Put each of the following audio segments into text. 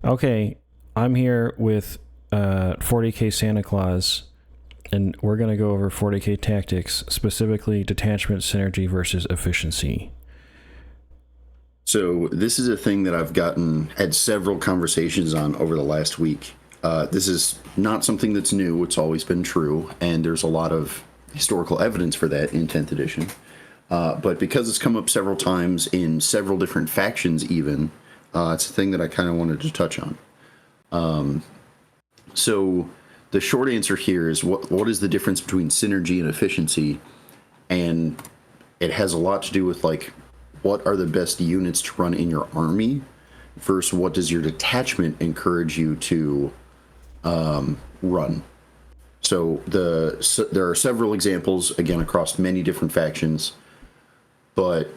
Okay, I'm here with 40k Santa Claus, and we're going to go over 40k tactics, specifically detachment, synergy versus efficiency. So this is a thing that I've had several conversations on over the last week. This is not something that's new. It's always been true, and there's a lot of historical evidence for that in 10th edition. But because it's come up several times in several different factions even, it's a thing that I kind of wanted to touch on. So the short answer here is what is the difference between synergy and efficiency? And it has a lot to do with, like, what are the best units to run in your army versus what does your detachment encourage you to run. So there are several examples, again, across many different factions, but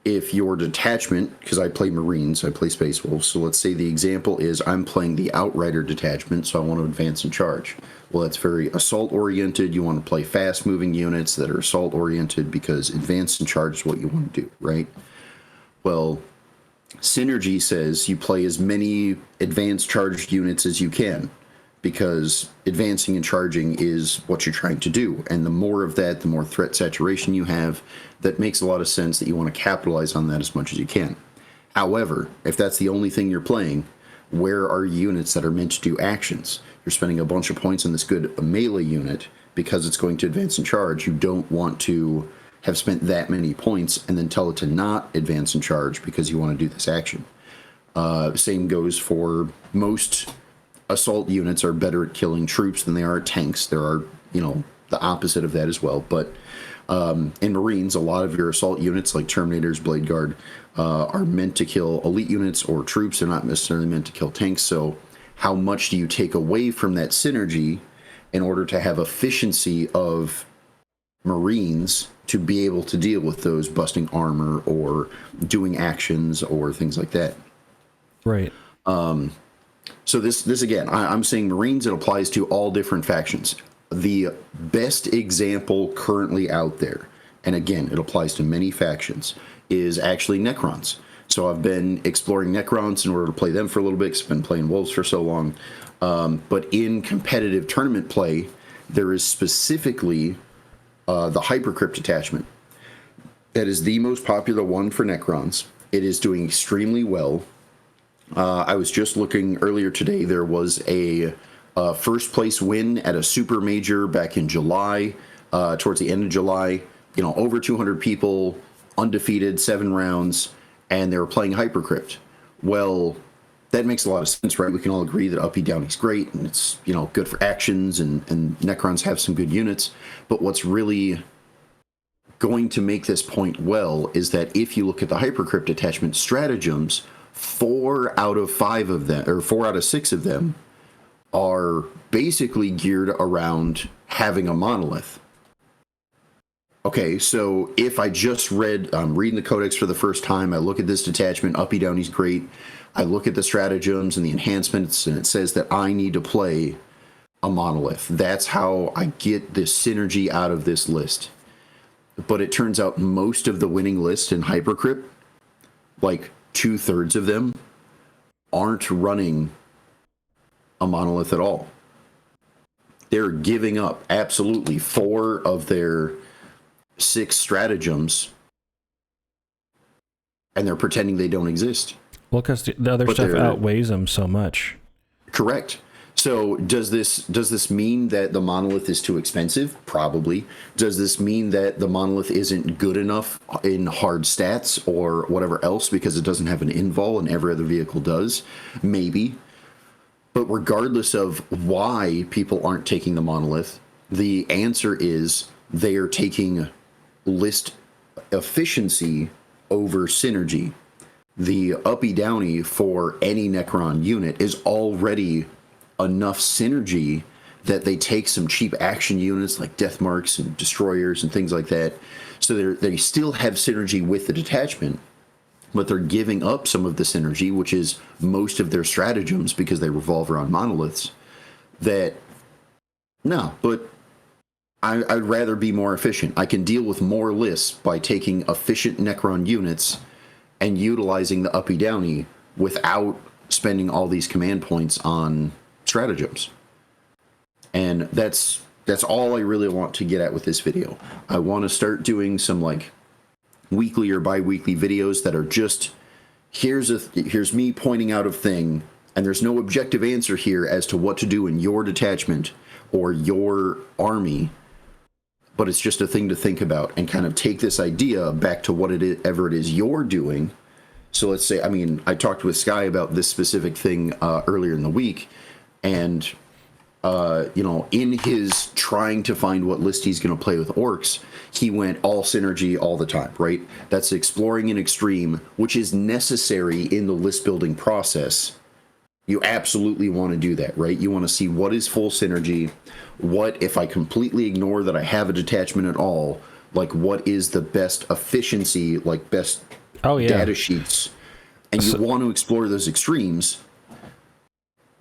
if your detachment, because I play Marines, I play Space Wolves, so let's say the example is I'm playing the Outrider detachment, so I want to advance and charge. Well, that's very assault-oriented. You want to play fast-moving units that are assault-oriented because advance and charge is what you want to do, right? Well, Synergy says you play as many advanced charged units as you can, because advancing and charging is what you're trying to do. And the more of that, the more threat saturation you have. That makes a lot of sense that you want to capitalize on that as much as you can. However, if that's the only thing you're playing, where are units that are meant to do actions? You're spending a bunch of points on this good melee unit because it's going to advance and charge. You don't want to have spent that many points and then tell it to not advance and charge because you want to do this action. Same goes for most assault units are better at killing troops than they are at tanks. There are, the opposite of that as well. But in Marines, a lot of your assault units, like Terminators, Blade Guard, are meant to kill elite units or troops. They're not necessarily meant to kill tanks. So how much do you take away from that synergy in order to have efficiency of Marines to be able to deal with those busting armor or doing actions or things like that? Right. So this again, I'm saying Marines, it applies to all different factions. The best example currently out there, and again, it applies to many factions, is actually Necrons. So I've been exploring Necrons in order to play them for a little bit, because I've been playing Wolves for so long. But in competitive tournament play, there is specifically the Hypercrypt detachment. That is the most popular one for Necrons. It is doing extremely well. I was just looking earlier today. There was a first place win at a super major back in July, towards the end of July. Over 200 people, undefeated, 7 rounds, and they were playing Hypercrypt. Well, that makes a lot of sense, right? We can all agree that Uppy Downey's great, and it's good for actions, and Necrons have some good units. But what's really going to make this point well is that if you look at the Hypercrypt detachment stratagems, 4 out of 5 of them, or 4 out of 6 of them, are basically geared around having a monolith. Okay, so if I'm reading the codex for the first time, I look at this detachment, Uppy Downey's great, I look at the stratagems and the enhancements, and it says that I need to play a monolith. That's how I get this synergy out of this list. But it turns out most of the winning list in Hypercrypt, like 2/3 of them, aren't running a monolith at all. They're giving up absolutely 4 of their 6 stratagems, and they're pretending they don't exist. Well, because the other stuff outweighs them so much. Correct. So does this mean that the monolith is too expensive? Probably. Does this mean that the monolith isn't good enough in hard stats or whatever else because it doesn't have an invul and every other vehicle does? Maybe. But regardless of why people aren't taking the monolith, the answer is they are taking list efficiency over synergy. The Uppy Downey for any Necron unit is already enough synergy that they take some cheap action units like Death Marks and Destroyers and things like that. So they still have synergy with the detachment, but they're giving up some of the synergy, which is most of their stratagems because they revolve around monoliths. But I'd rather be more efficient. I can deal with more lists by taking efficient Necron units and utilizing the Uppy Downey without spending all these command points on stratagems. And that's all I really want to get at with this video. I want to start doing some like weekly or bi-weekly videos that are just here's me pointing out a thing, and there's no objective answer here as to what to do in your detachment or your army, but it's just a thing to think about and kind of take this idea back to what ever it is you're doing. So let's say, I mean, I talked with Sky about this specific thing earlier in the week, and you know, in his trying to find what list he's going to play with orcs, he went all synergy all the time, right? That's exploring an extreme, which is necessary in the list building process. You absolutely want to do that, right? You want to see what is full synergy, what if I completely ignore that I have a detachment at all, like what is the best efficiency, like best data sheets, and you want to explore those extremes.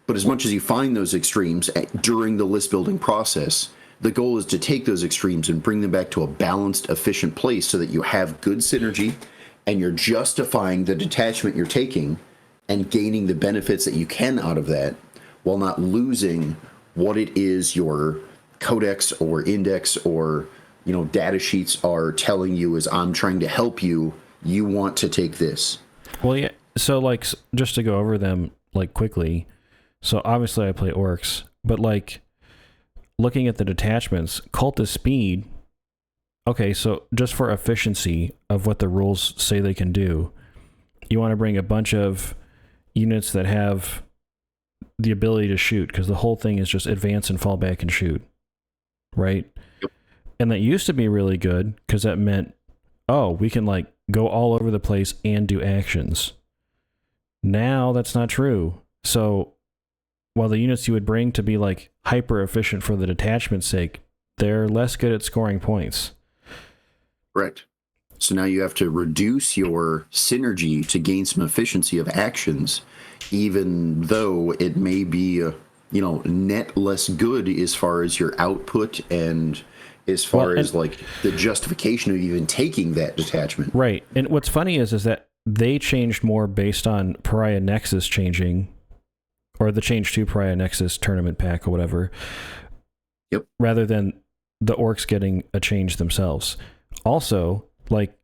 But as much as you find those extremes during the list building process, the goal is to take those extremes and bring them back to a balanced, efficient place so that you have good synergy and you're justifying the detachment you're taking and gaining the benefits that you can out of that while not losing what it is your codex or index or, you know, data sheets are telling you is I'm trying to help you. You want to take this. Well, yeah. So like, just to go over them like quickly. So obviously I play orcs, but like looking at the detachments, cultist speed. Okay, so just for efficiency of what the rules say they can do, you want to bring a bunch of units that have the ability to shoot, because the whole thing is just advance and fall back and shoot, right? Yep. And that used to be really good because that meant, oh, we can like go all over the place and do actions. Now that's not true. So while the units you would bring to be like hyper efficient for the detachment's sake, they're less good at scoring points. Correct. So now you have to reduce your synergy to gain some efficiency of actions, even though it may be, you know, net less good as far as your output and as far as like the justification of even taking that detachment. Right. And what's funny is that they changed more based on Pariah Nexus changing, or the Change 2 Pariah Nexus tournament pack or whatever. Yep. Rather than the orcs getting a change themselves. Also, like,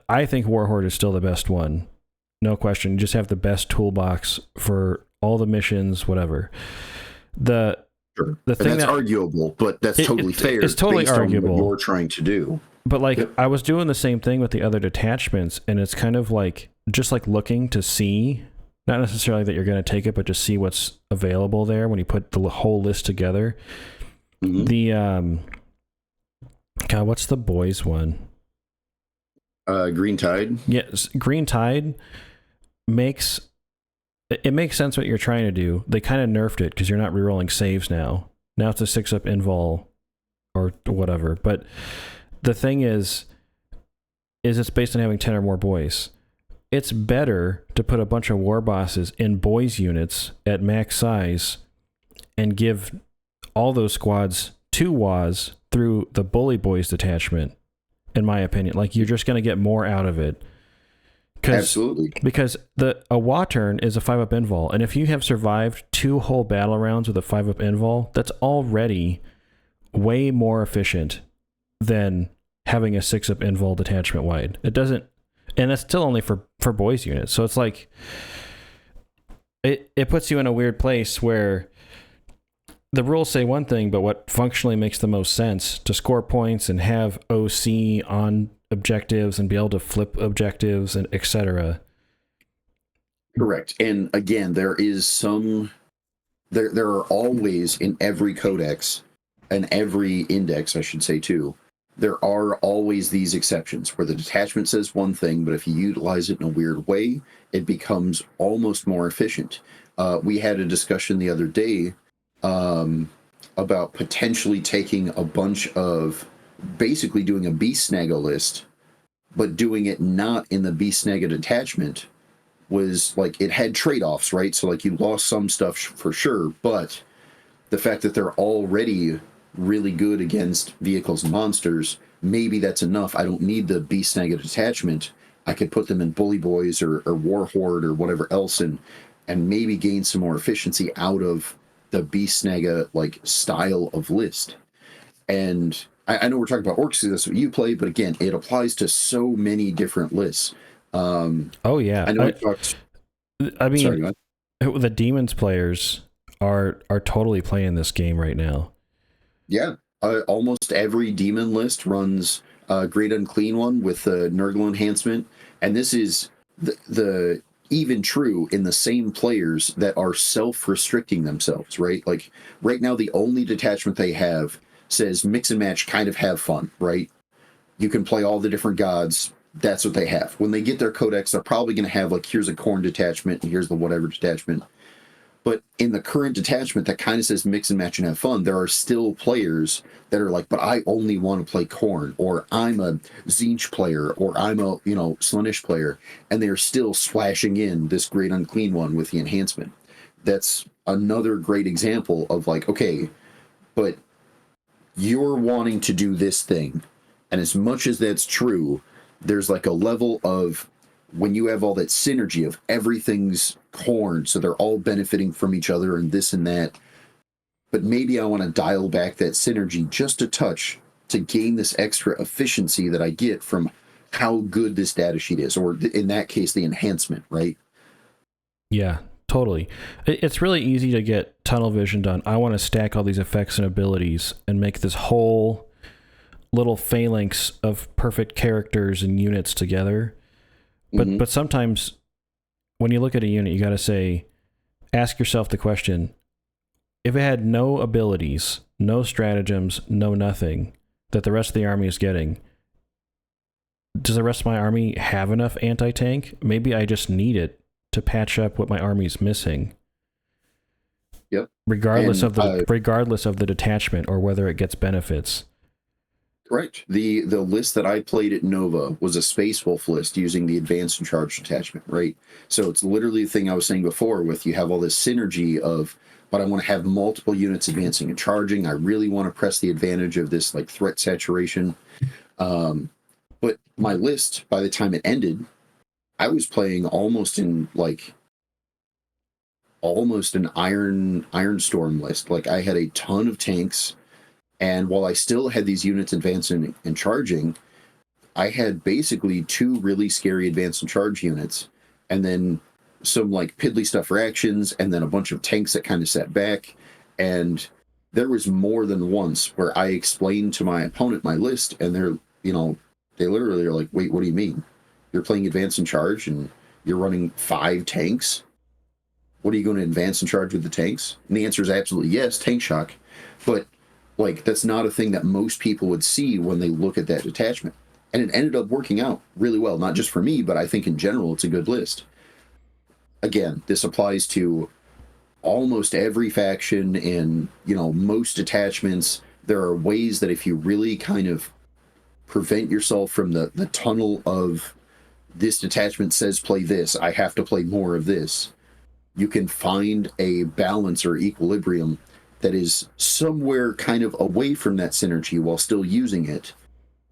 I think Warhorde is still the best one. No question. You just have the best toolbox for all the missions, whatever. The thing that's arguable, but that's totally fair. It's totally based arguable. On what you're trying to do. But like, I was doing the same thing with the other detachments, and it's kind of like, just like looking to see, not necessarily that you're going to take it, but just see what's available there when you put the whole list together. Mm-hmm. The, God, what's the boys one? Green Tide? Yes, Green Tide makes sense what you're trying to do. They kind of nerfed it because you're not rerolling saves now. Now it's a 6-up invul or whatever. But the thing is it's based on having 10 or more boys. It's better to put a bunch of war bosses in boys units at max size and give all those squads 2 WAs through the Bully Boys detachment, in my opinion. Like, you're just going to get more out of it. Absolutely. Because a WA turn is a 5-up invul, and if you have survived 2 whole battle rounds with a 5-up invul, that's already way more efficient than having a 6-up invul detachment wide. It doesn't. And that's still only for boys units. So it's like, it puts you in a weird place where the rules say one thing, but what functionally makes the most sense to score points and have OC on objectives and be able to flip objectives and etc. Correct. And again, there are always in every codex and every index, I should say too, there are always these exceptions where the detachment says one thing, but if you utilize it in a weird way, it becomes almost more efficient. We had a discussion the other day about potentially taking a bunch of, basically doing a Beast Snagga list, but doing it not in the Beast Snagga detachment. Was like, it had trade-offs, right? So like, you lost some stuff for sure, but the fact that they're already really good against vehicles and monsters, maybe that's enough. I don't need the Beast Snagga detachment. I could put them in Bully Boys or War Horde or whatever else, and maybe gain some more efficiency out of the Beast Snaga like style of list. And I know we're talking about orcs, that's what you play, but again, it applies to so many different lists. Oh yeah, I know we talked. I Sorry, mean, go the demons players are totally playing this game right now. Yeah, almost every demon list runs a Great Unclean one with the Nurgle enhancement, and this is the even true in the same players that are self-restricting themselves, right? Like right now, the only detachment they have says mix and match, kind of have fun, right? You can play all the different gods. That's what they have. When they get their codex, they're probably going to have like, here's a corn detachment, and here's the whatever detachment. But in the current detachment that kind of says mix and match and have fun, there are still players that are like, but I only want to play corn, or I'm a Zinch player, or I'm a, Slaanesh player, and they're still slashing in this Great Unclean one with the enhancement. That's another great example of like, okay, but you're wanting to do this thing. And as much as that's true, there's like a level of when you have all that synergy of everything's corn, so they're all benefiting from each other and this and that. But maybe I want to dial back that synergy just a touch to gain this extra efficiency that I get from how good this data sheet is, or in that case, the enhancement, right? Yeah, totally. It's really easy to get tunnel visioned on, I want to stack all these effects and abilities and make this whole little phalanx of perfect characters and units together. But sometimes when you look at a unit, you got to ask yourself the question, if it had no abilities, no stratagems, no nothing that the rest of the army is getting, does the rest of my army have enough anti-tank? Maybe I just need it to patch up what my army's missing. Yep. Regardless of the detachment or whether it gets benefits. Correct. The list that I played at Nova was a Space Wolf list using the Advanced and Charge detachment, right? So it's literally the thing I was saying before with you have all this synergy of, but I want to have multiple units advancing and charging. I really want to press the advantage of this like threat saturation. But my list, by the time it ended, I was playing almost an Iron Storm list. Like I had a ton of tanks. And while I still had these units advancing and charging, I had basically 2 really scary advance and charge units, and then some like piddly stuff for actions, and then a bunch of tanks that kind of sat back. And there was more than once where I explained to my opponent my list, and they literally are like, wait, what do you mean? You're playing advance and charge and you're running 5 tanks? What are you going to advance and charge with the tanks? And the answer is absolutely yes, tank shock. But like, that's not a thing that most people would see when they look at that detachment. And it ended up working out really well, not just for me, but I think in general, it's a good list. Again, this applies to almost every faction in, most detachments. There are ways that if you really kind of prevent yourself from the tunnel of this detachment says play this, I have to play more of this, you can find a balance or equilibrium that is somewhere kind of away from that synergy while still using it,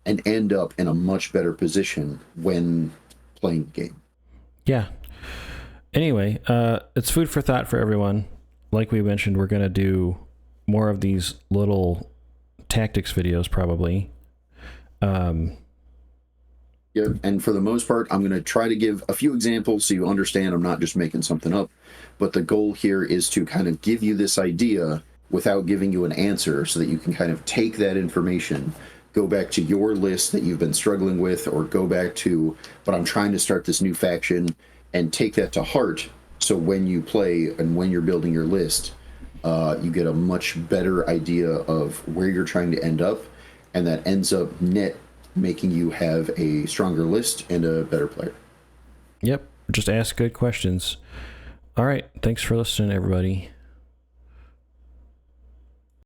and end up in a much better position when playing the game. Yeah. Anyway, it's food for thought for everyone. Like we mentioned, we're going to do more of these little tactics videos probably. Yeah, and for the most part, I'm going to try to give a few examples so you understand I'm not just making something up. But the goal here is to kind of give you this idea without giving you an answer so that you can kind of take that information, go back to your list that you've been struggling with, or go back to, but I'm trying to start this new faction, and take that to heart. So when you play and when you're building your list, you get a much better idea of where you're trying to end up, and that ends up net making you have a stronger list and a better player. Yep. Just ask good questions. All right. Thanks for listening, everybody.